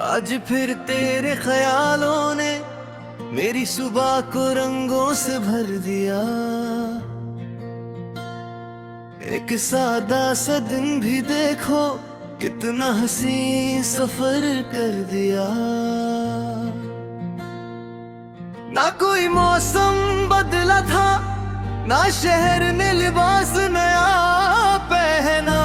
आज फिर तेरे ख्यालों ने मेरी सुबह को रंगों से भर दिया। एक सादा सा दिन भी देखो कितना हसी सफर कर दिया। ना कोई मौसम बदला था, ना शहर ने लिबास नया पहना।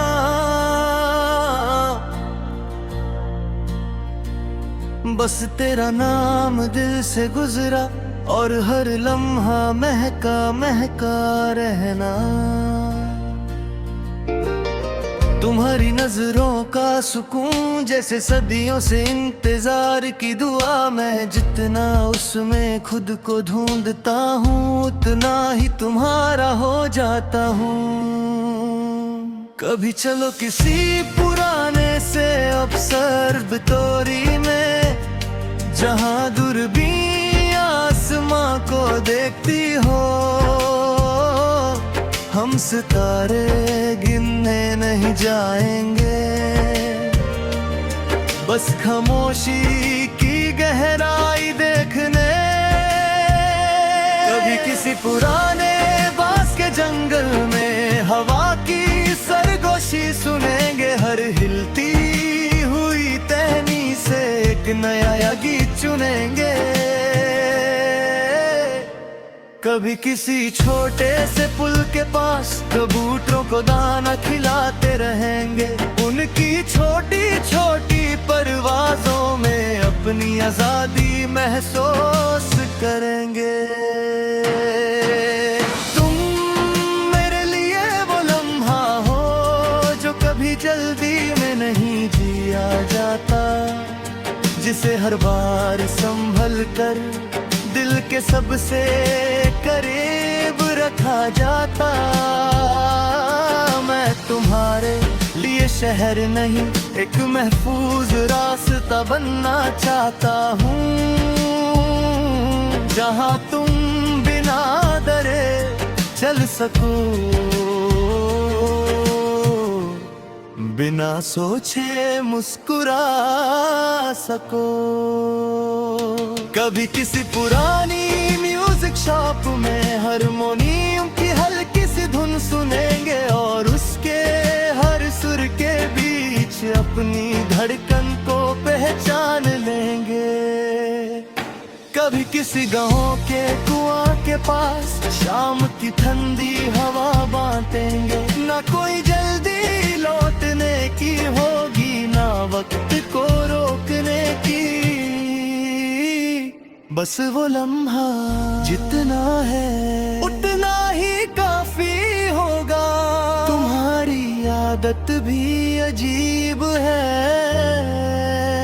बस तेरा नाम दिल से गुजरा और हर लम्हा महका महका रहना। तुम्हारी नजरों का सुकून जैसे सदियों से इंतजार की दुआ। मैं जितना उसमें खुद को ढूंढता हूँ उतना ही तुम्हारा हो जाता हूँ। कभी चलो किसी पुराने से ऑब्जर्वेटरी में, जहाँ दूरबीन आसमां को देखती हो। हम सितारे गिनने नहीं जाएंगे, बस खामोशी की गहराई देखने। कभी किसी पुराने बांस के जंगल में हवा की सरगोशी सुनेंगे। हर हिलती हुई टहनी से एक नया गीत चुनेंगे। कभी किसी छोटे से पुल के पास कबूतरों को दाना खिलाते रहेंगे। उनकी छोटी छोटी परवाज़ों में अपनी आजादी महसूस करेंगे। तुम मेरे लिए वो लम्हा हो जो कभी जल्दी में नहीं जिया जाता, जिसे हर बार संभल कर दिल के सबसे करीब रखा जाता। मैं तुम्हारे लिए शहर नहीं एक महफूज रास्ता बनना चाहता हूँ, जहाँ तुम बिना डरे चल सको, बिना सोचे मुस्कुरा सको। कभी किसी पुरानी म्यूजिक शॉप में हारमोनियम की हल्की सी धुन सुनेंगे और उसके हर सुर के बीच अपनी धड़कन को पहचान लेंगे। कभी किसी गांव के कुआं के पास शाम की ठंडी हवा बांटेंगे। ना कोई जल्दी लौटने की होगी, ना वक्त को रोकने की। बस वो लम्हा जितना है उतना ही काफी होगा। तुम्हारी आदत भी अजीब है,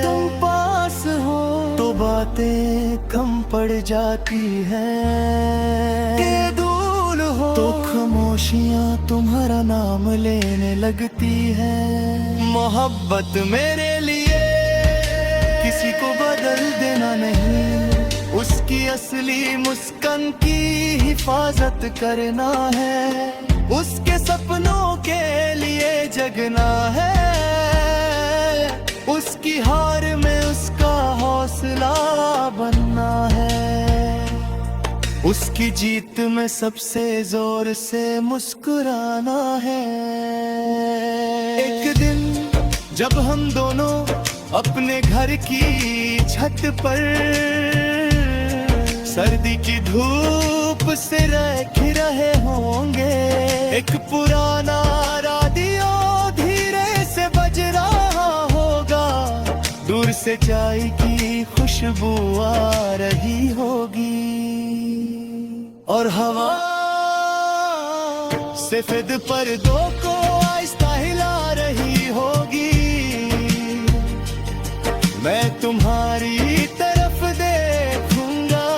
तुम पास हो तो बातें कम पड़ जाती हैं। के दूर हो तो खामोशियाँ तुम्हारा नाम लेने लगती है। मोहब्बत मेरे लिए किसी को बदल देना नहीं, उसकी असली मुस्कान की हिफाजत करना है। उसके सपनों के लिए जगना है, उसकी हार में उसका हौसला बनना है। उसकी जीत में सबसे जोर से मुस्कुराना है। एक दिन जब हम दोनों अपने घर की छत पर सर्दी की धूप से रख रहे होंगे, एक पुराना रेडियो धीरे से बज रहा होगा। दूर से चाय की खुशबू आ रही होगी और हवा सफेद पर्दों को आहिस्ता हिला रही होगी। मैं तुम्हारी तरफ देखूंगा,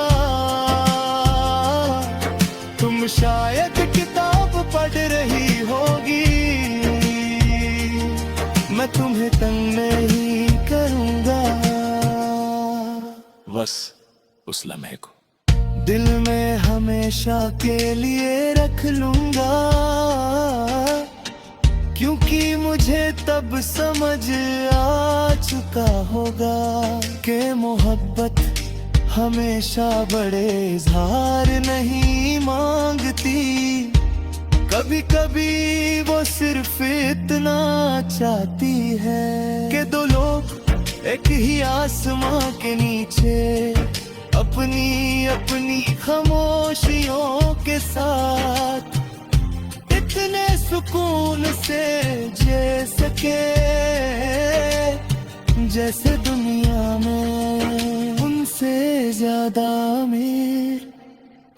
तुम शायद किताब पढ़ रही होगी। मैं तुम्हें तंग नहीं करूंगा, बस उस लम्हे को दिल में हमेशा के लिए रख लूंगा। क्योंकि मुझे तब समझ आ चुका होगा कि मोहब्बत हमेशा बड़े इजहार नहीं मांगती। कभी कभी वो सिर्फ इतना चाहती है कि दो लोग एक ही आसमां के नीचे अपनी अपनी खामोशियों के साथ इतने सुकून से जी सके जैसे दुनिया में उनसे ज्यादा अमीर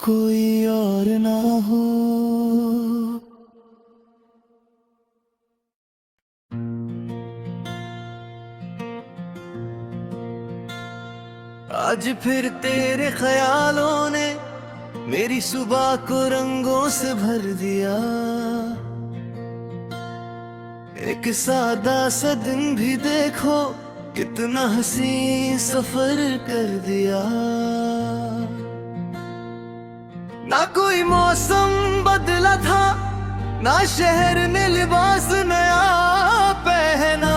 कोई और ना हो। आज फिर तेरे ख्यालों ने मेरी सुबह को रंगों से भर दिया। एक सादा सा दिन भी देखो कितना हंसी सफर कर दिया। ना कोई मौसम बदला था, ना शहर ने लिबास नया पहना।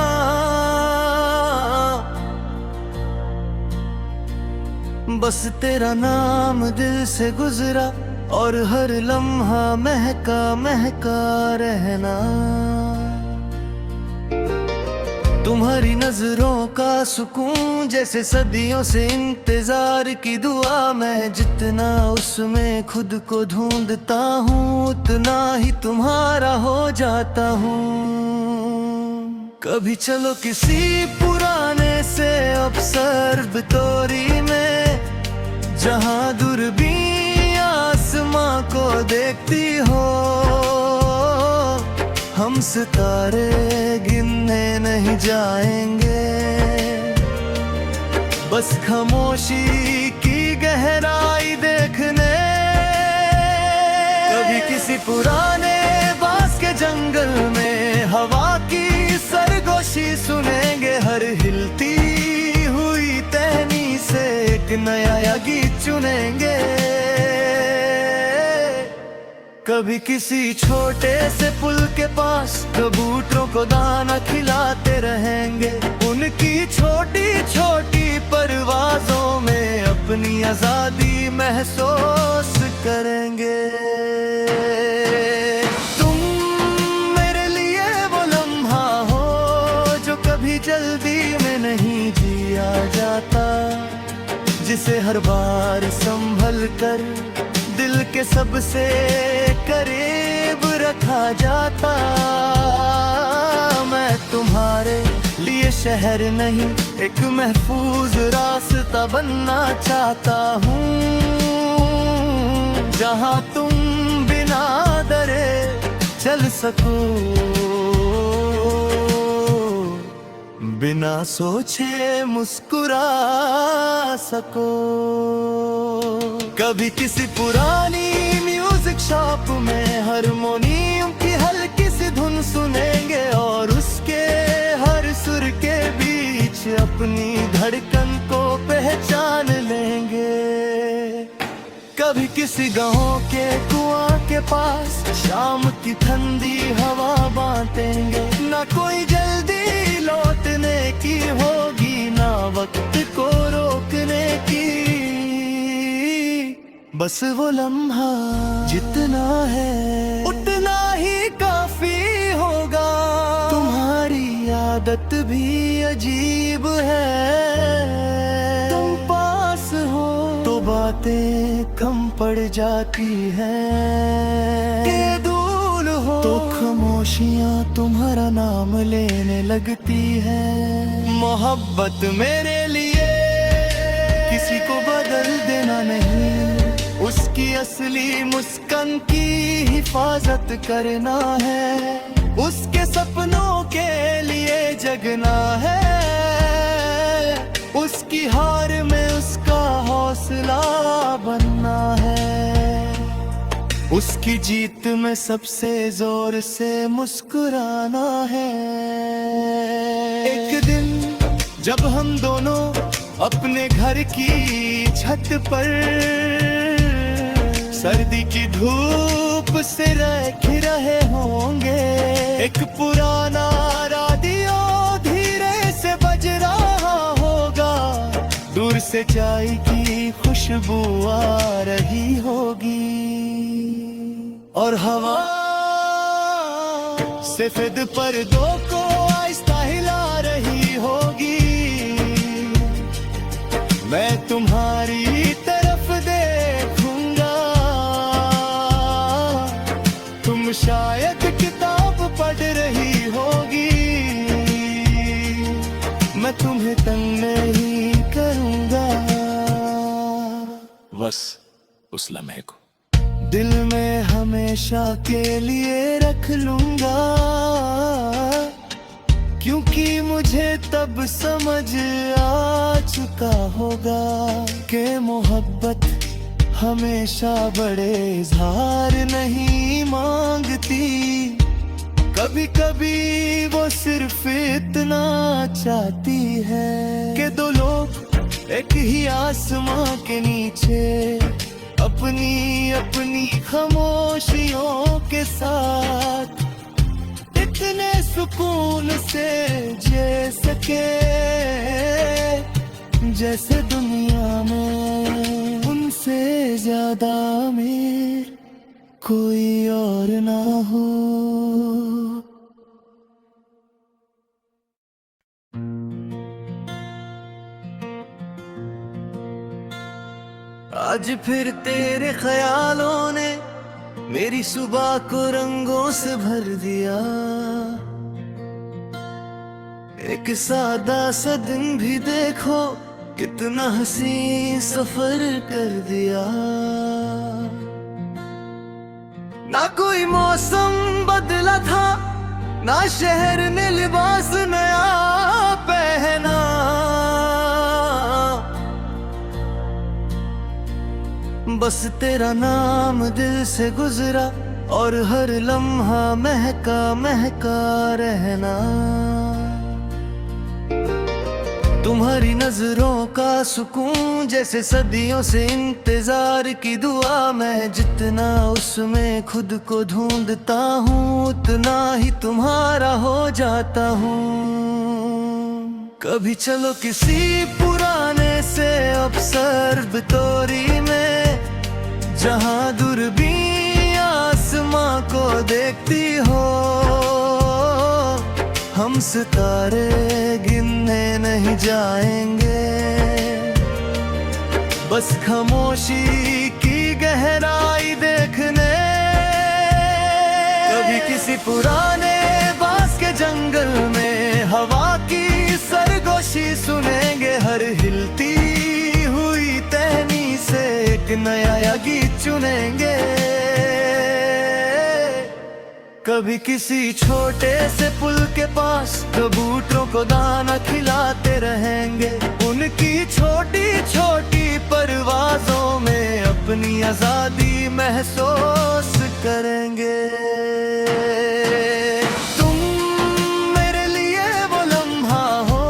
बस तेरा नाम दिल से गुजरा और हर लम्हा महका महका रहना। तुम्हारी नजरों का सुकून जैसे सदियों से इंतजार की दुआ। मैं जितना उसमें खुद को ढूंढता हूँ उतना ही तुम्हारा हो जाता हूँ। कभी चलो किसी पुराने से ऑब्जर्वेटरी में जहाँ दूरबीन आसमां को देखती हो। हम सितारे गिनने नहीं जाएंगे, बस खामोशी की गहराई देखने। कभी किसी पुराने बांस के जंगल में हवा की सरगोशी सुनेंगे। हर हिलती हुई टहनी से एक नया गीत चुनेंगे। कभी किसी छोटे से पुल के पास कबूतरों को दाना खिलाते रहेंगे। उनकी छोटी छोटी परवाज़ों में अपनी आज़ादी महसूस करेंगे। तुम मेरे लिए वो लम्हा हो जो कभी जल्दी में नहीं जिया जाता, जिसे हर बार संभल कर दिल के सबसे करीब रखा जाता। मैं तुम्हारे लिए शहर नहीं एक महफूज रास्ता बनना चाहता हूँ, जहाँ तुम बिना डरे चल सको, बिना सोचे मुस्कुरा सको। कभी किसी पुरानी म्यूजिक शॉप में हारमोनियम की हल्की सी धुन सुनेंगे और उसके हर सुर के बीच अपनी धड़कन को पहचान लेंगे। कभी किसी गांव के कुआं के पास शाम की ठंडी हवा बांटेंगे। ना कोई जल्दी लौटने की होगी, ना वक्त को रोकने की। बस वो लम्हा जितना है उतना ही काफी होगा। तुम्हारी आदत भी अजीब है, तुम पास हो तो बातें कम पड़ जाती हैं। के दूर हो तो खामोशियाँ तुम्हारा नाम लेने लगती है। मोहब्बत मेरे लिए किसी को बदल देना नहीं, उसकी असली मुस्कान की हिफाजत करना है। उसके सपनों के लिए जगना है, उसकी हार में उसका हौसला बनना है। उसकी जीत में सबसे जोर से मुस्कुराना है। एक दिन जब हम दोनों अपने घर की छत पर सर्दी की धूप से रख रहे होंगे, एक पुराना रेडियो धीरे से बज रहा होगा, दूर से चाय की खुशबू आ रही होगी, और हवा सफेद पर्दों को आहिस्ता हिला रही होगी। मैं तुम्हारी तरफ देखूंगा, तुम शायद किताब पढ़ रही होगी, मैं तुम्हें तंग नहीं करूंगा। बस उस लम्हे को दिल में हमेशा के लिए रख लूंगा, क्योंकि मुझे तब समझ आ चुका होगा कि मोहब्बत हमेशा बड़े इजहार नहीं मांगती, कभी कभी वो सिर्फ इतना चाहती है कि दो लोग एक ही आसमां के नीचे अपनी अपनी खामोशियों के साथ इतने सुकून से जी सके, जैसे दुनिया में उनसे ज्यादा अमीर कोई और ना हो। आज फिर तेरे ख्यालों ने मेरी सुबह को रंगों से भर दिया, एक सादा सा दिन भी देखो कितना हंसी सफर कर दिया। ना कोई मौसम बदला था, ना शहर ने लिबास नया पहना, बस तेरा नाम दिल से गुजरा और हर लम्हा महका महका रहना। तुम्हारी नजरों का सुकून जैसे सदियों से इंतजार की दुआ, मैं जितना उसमें खुद को ढूंढता हूँ उतना ही तुम्हारा हो जाता हूँ। कभी चलो किसी पुराने से ऑब्जर्वेटरी में, जहाँ दूरबीन आसमां को देखती हो, हम सितारे गिनने नहीं जाएंगे, बस खामोशी की गहराई देखने। कभी किसी पुराने बांस के जंगल में हवा की सरगोशी सुनेंगे, हर हिलती हुई टहनी से एक नया गीत चुनेंगे। कभी किसी छोटे से पुल के पास कबूतरों को दाना खिलाते रहेंगे, उनकी छोटी छोटी परवाज़ों में अपनी आजादी महसूस करेंगे। तुम मेरे लिए वो लम्हा हो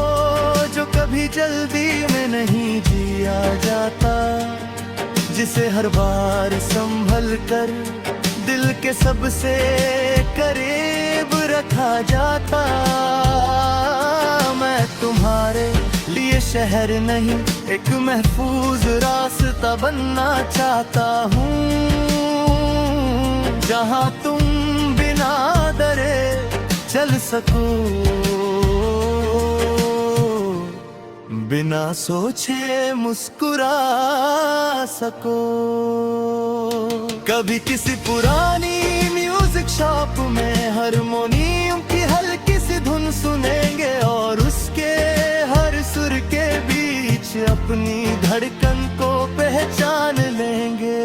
जो कभी जल्दी में नहीं जिया जाता, जिसे हर बार संभल कर दिल के सबसे करीब रखा जाता। मैं तुम्हारे लिए शहर नहीं एक महफूज रास्ता बनना चाहता हूँ, जहाँ तुम बिना डरे चल सको, बिना सोचे मुस्कुरा सको। कभी किसी पुरानी म्यूजिक शॉप में हारमोनियम की हल्की सी धुन सुनेंगे, और उसके हर सुर के बीच अपनी धड़कन को पहचान लेंगे।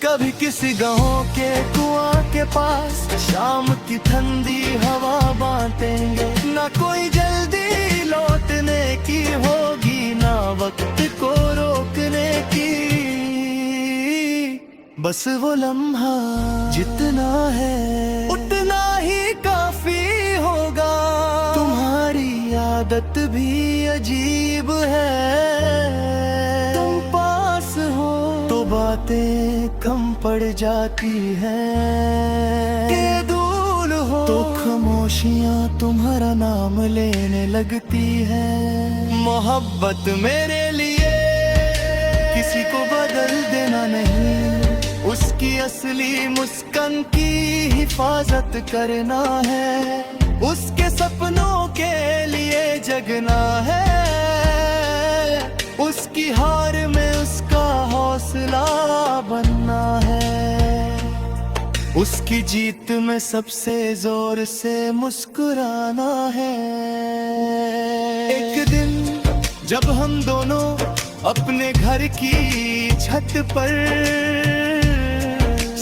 कभी किसी गांव के कुआं के पास शाम की ठंडी हवा बांटेंगे, ना कोई जल्दी लौटने की होगी, ना वक्त को रोकने की, बस वो लम्हा जितना है उतना ही काफी होगा। तुम्हारी आदत भी अजीब है, तुम पास हो तो बातें पड़ जाती है कि दूर हो तो खामोशियां तुम्हारा नाम लेने लगती है। मोहब्बत मेरे लिए किसी को बदल देना नहीं, उसकी असली मुस्कान की हिफाजत करना है, उसके सपनों के लिए जगना है, उसकी हार में उसका हौसला बनना है, उसकी जीत में सबसे जोर से मुस्कुराना है। एक दिन जब हम दोनों अपने घर की छत पर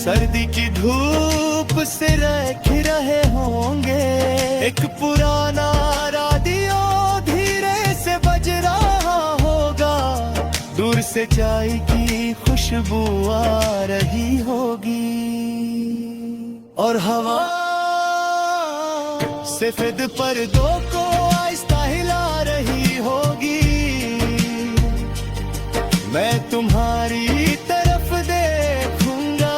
सर्दी की धूप से रख रहे होंगे, एक पुराना रेडियो धीरे से बज रहा होगा, दूर से चाय की खुशबू आ रही होगी और हवा सफेद पर्दों को आहिस्ता हिला रही होगी। मैं तुम्हारी तरफ देखूंगा,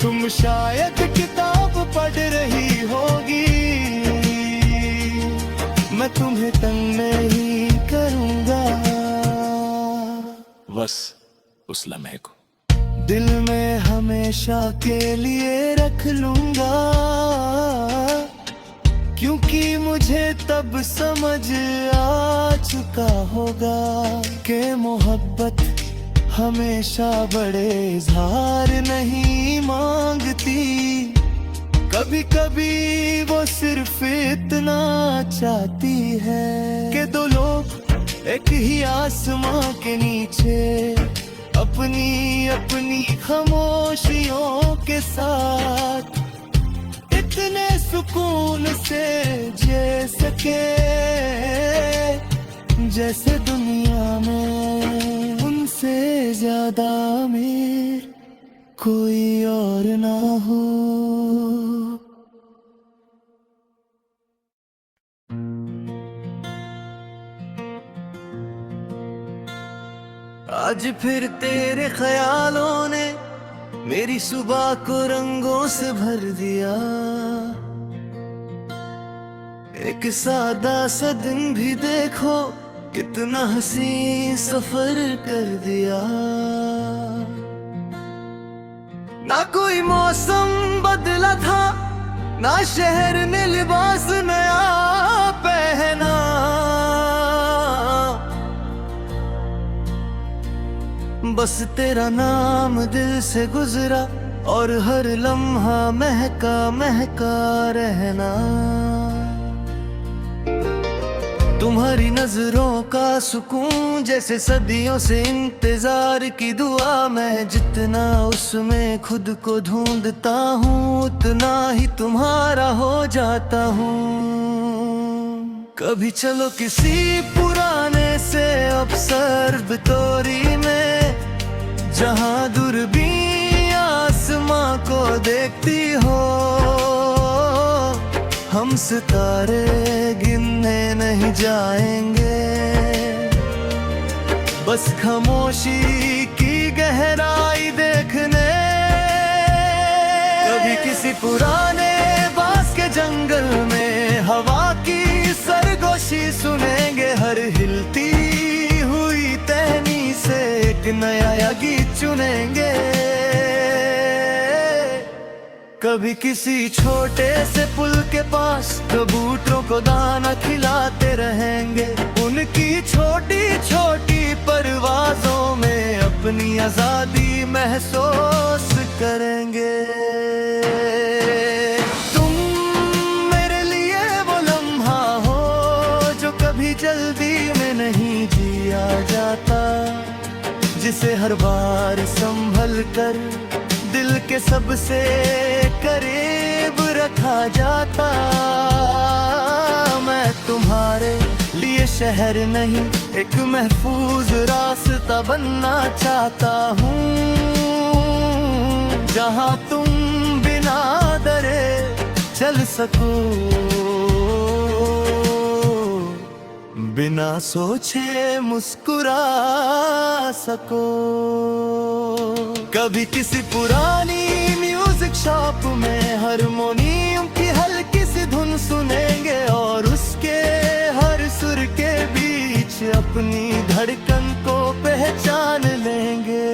तुम शायद किताब पढ़ रही होगी, मैं तुम्हें तंग नहीं करूंगा। बस उस लम्हे को दिल में हमेशा के लिए रख लूंगा, क्योंकि मुझे तब समझ आ चुका होगा कि मोहब्बत हमेशा बड़े इजहार नहीं मांगती, कभी कभी वो सिर्फ इतना चाहती है कि दो लोग एक ही आसमां के नीचे अपनी अपनी खामोशियों के साथ इतने सुकून से जी सके जैसे दुनिया में उनसे ज्यादा अमीर कोई और ना हो। आज फिर तेरे ख्यालों ने मेरी सुबह को रंगों से भर दिया, एक सादा सा दिन भी देखो कितना हंसी सफर कर दिया। ना कोई मौसम बदला था, ना शहर ने लिबास नया पहना, बस तेरा नाम दिल से गुजरा और हर लम्हा महका महका रहना। तुम्हारी नजरों का सुकून जैसे सदियों से इंतजार की दुआ, मैं जितना उसमें खुद को ढूंढता हूँ उतना ही तुम्हारा हो जाता हूँ। कभी चलो किसी पुराने से ऑब्जर्वेटरी में, जहाँ दूरबीन आसमां को देखती हो, हम सितारे गिनने नहीं जाएंगे, बस खामोशी की गहराई देखने। कभी किसी पुराने बांस के जंगल में हवा की सरगोशी सुनेंगे, हर हिलती हुई टहनी से एक नया गीत चुनेंगे। कभी किसी छोटे से पुल के पास कबूतरों को दाना खिलाते रहेंगे, उनकी छोटी छोटी परवाज़ों में अपनी आजादी महसूस करेंगे। तुम मेरे लिए वो लम्हा हो जो कभी जल्दी में नहीं जिया जाता, जिसे हर बार संभल कर दिल के सबसे करीब रखा जाता। मैं तुम्हारे लिए शहर नहीं एक महफूज रास्ता बनना चाहता हूँ, जहाँ तुम बिना डरे चल सको, बिना सोचे मुस्कुरा सको। कभी किसी पुरानी म्यूजिक शॉप में हारमोनियम की हल्की सी धुन सुनेंगे और उसके हर सुर के बीच अपनी धड़कन को पहचान लेंगे।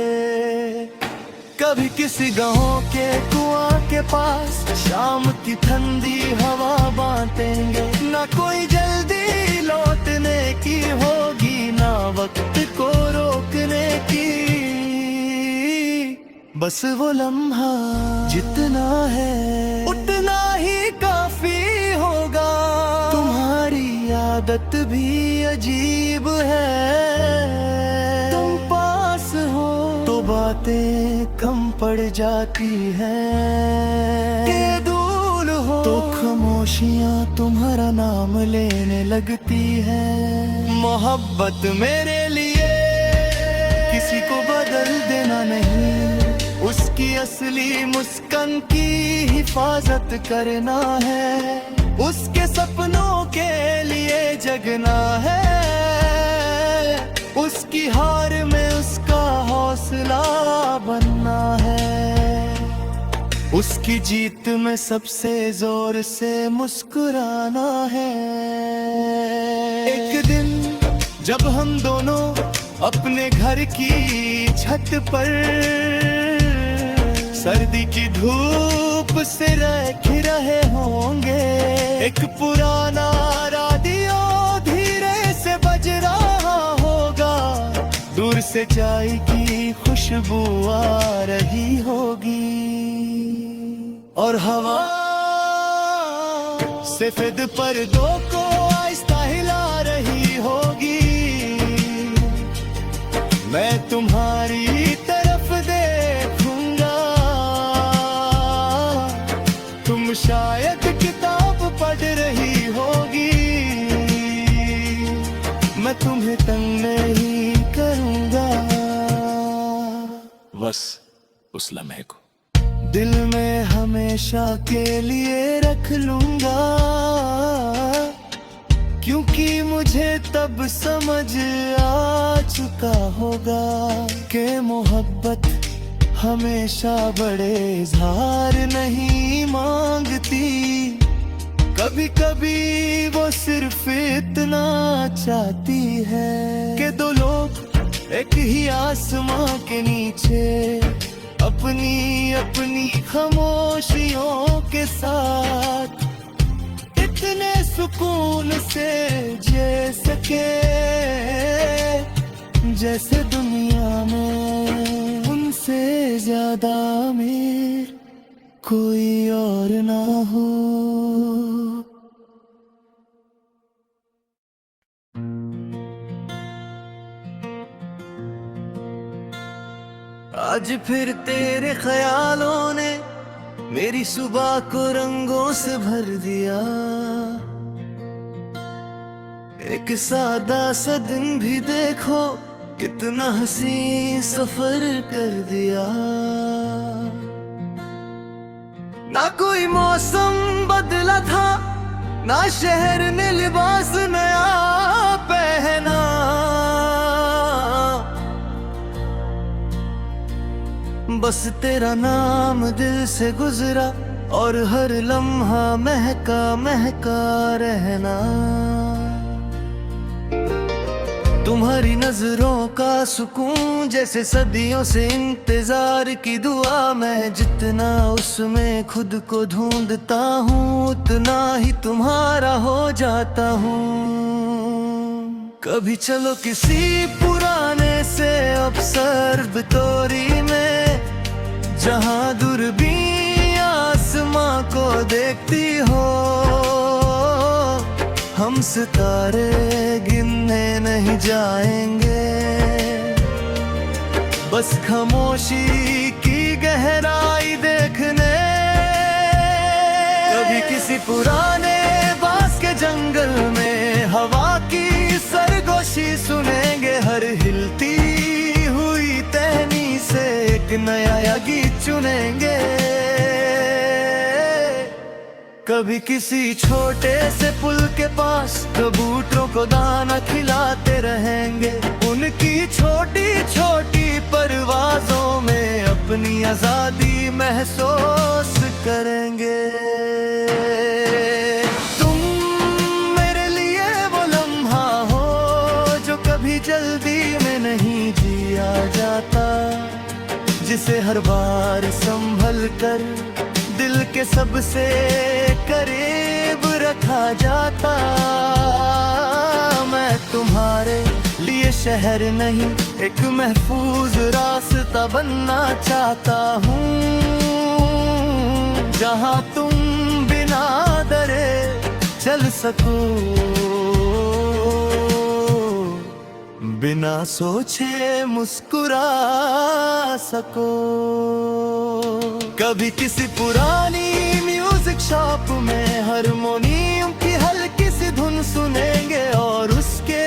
कभी किसी गांव के कुआं के पास शाम की ठंडी हवा बांटेंगे। ना कोई जल्दी लौटने की होगी, ना वक्त को रोकने की। बस वो लम्हा जितना है उतना ही काफी होगा। तुम्हारी आदत भी अजीब है, तुम पास हो तो बातें कम पड़ जाती हैं। के दूर हो तो खामोशियां तुम्हारा नाम लेने लगती हैं। मोहब्बत मेरे लिए किसी को बदल देना नहीं, उसकी असली मुस्कान की हिफाजत करना है। उसके सपनों के लिए जगना है, उसकी हार में उसका हौसला बनना है। उसकी जीत में सबसे जोर से मुस्कुराना है। एक दिन जब हम दोनों अपने घर की छत पर सर्दी की धूप से रख रहे होंगे, एक पुराना रेडियो धीरे से बज रहा होगा। दूर से चाय की खुशबू आ रही होगी और हवा सफेद पर्दों को आहिस्ता हिला रही होगी। मैं तुम्हारी तरफ देखूंगा, तुम शायद किताब पढ़ रही होगी। मैं तुम्हें तंग नहीं करूंगा, बस उस लम्हे को दिल में हमेशा के लिए रख लूंगा। क्योंकि मुझे तब समझ आ चुका होगा कि मोहब्बत हमेशा बड़े इज़हार नहीं मांगती। कभी कभी वो सिर्फ इतना चाहती है कि दो लोग एक ही आसमां के नीचे अपनी अपनी खामोशियों के साथ इतने सुकून से जी सके जैसे दुनिया में उनसे ज्यादा अमीर कोई और ना हो। आज फिर तेरे ख्यालों ने मेरी सुबह को रंगों से भर दिया। एक सादा सा दिन भी देखो कितना हंसी सफर कर दिया। ना कोई मौसम बदला था, ना शहर ने लिबास नया पहना। बस तेरा नाम दिल से गुजरा और हर लम्हा महका महका रहना। तुम्हारी नजरों का सुकून जैसे सदियों से इंतजार की दुआ। मैं जितना उसमें खुद को ढूंढता हूँ उतना ही तुम्हारा हो जाता हूँ। कभी चलो किसी पुराने से ऑब्जर्वेटरी में, जहाँ दूरबीन आसमां को देखती हो। हम सितारे गिनने नहीं जाएंगे, बस खामोशी की गहराई देखने। कभी किसी पुराने बांस के जंगल में हवा की सरगोशी सुनेंगे। हर हिलती हुई टहनी से एक नया गीत चुनेंगे। कभी किसी छोटे से पुल के पास कबूतरों को दाना खिलाते रहेंगे। उनकी छोटी छोटी परवाज़ों में अपनी आजादी महसूस करेंगे। तुम मेरे लिए वो लम्हा हो जो कभी जल्दी में नहीं जिया जाता, जिसे हर बार संभल कर दिल के सबसे करीब रखा जाता। मैं तुम्हारे लिए शहर नहीं, एक महफूज रास्ता बनना चाहता हूँ, जहाँ तुम बिना डरे चल सको, बिना सोचे मुस्कुरा सको। कभी किसी पुरानी म्यूजिक शॉप में हारमोनियम की हल्की सी धुन सुनेंगे और उसके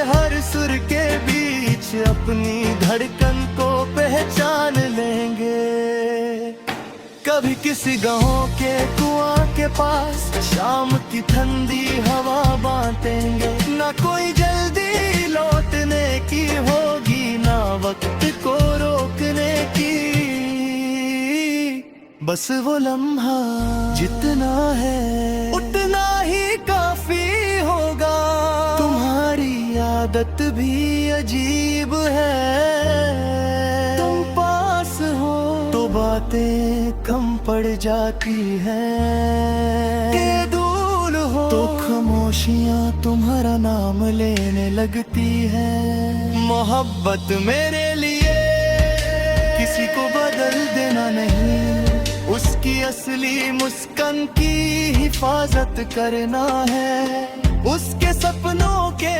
हर सुर के बीच अपनी धड़कन को पहचान लेंगे। कभी किसी गांव के कुआं के पास शाम की ठंडी हवा बांटेंगे। ना कोई जल्दी लौटने की होगी, ना वक्त को रोकने की, बस वो लम्हा जितना है उतना ही काफी होगा। तुम्हारी आदत भी अजीब है, तुम पास हो तो बातें कम पड़ जाती हैं, के दूर हो तो खामोशियां तुम्हारा नाम लेने लगती हैं। मोहब्बत मेरे लिए किसी को बदल देना नहीं, उसकी असली मुस्कान की हिफाजत करना है, उसके सपनों के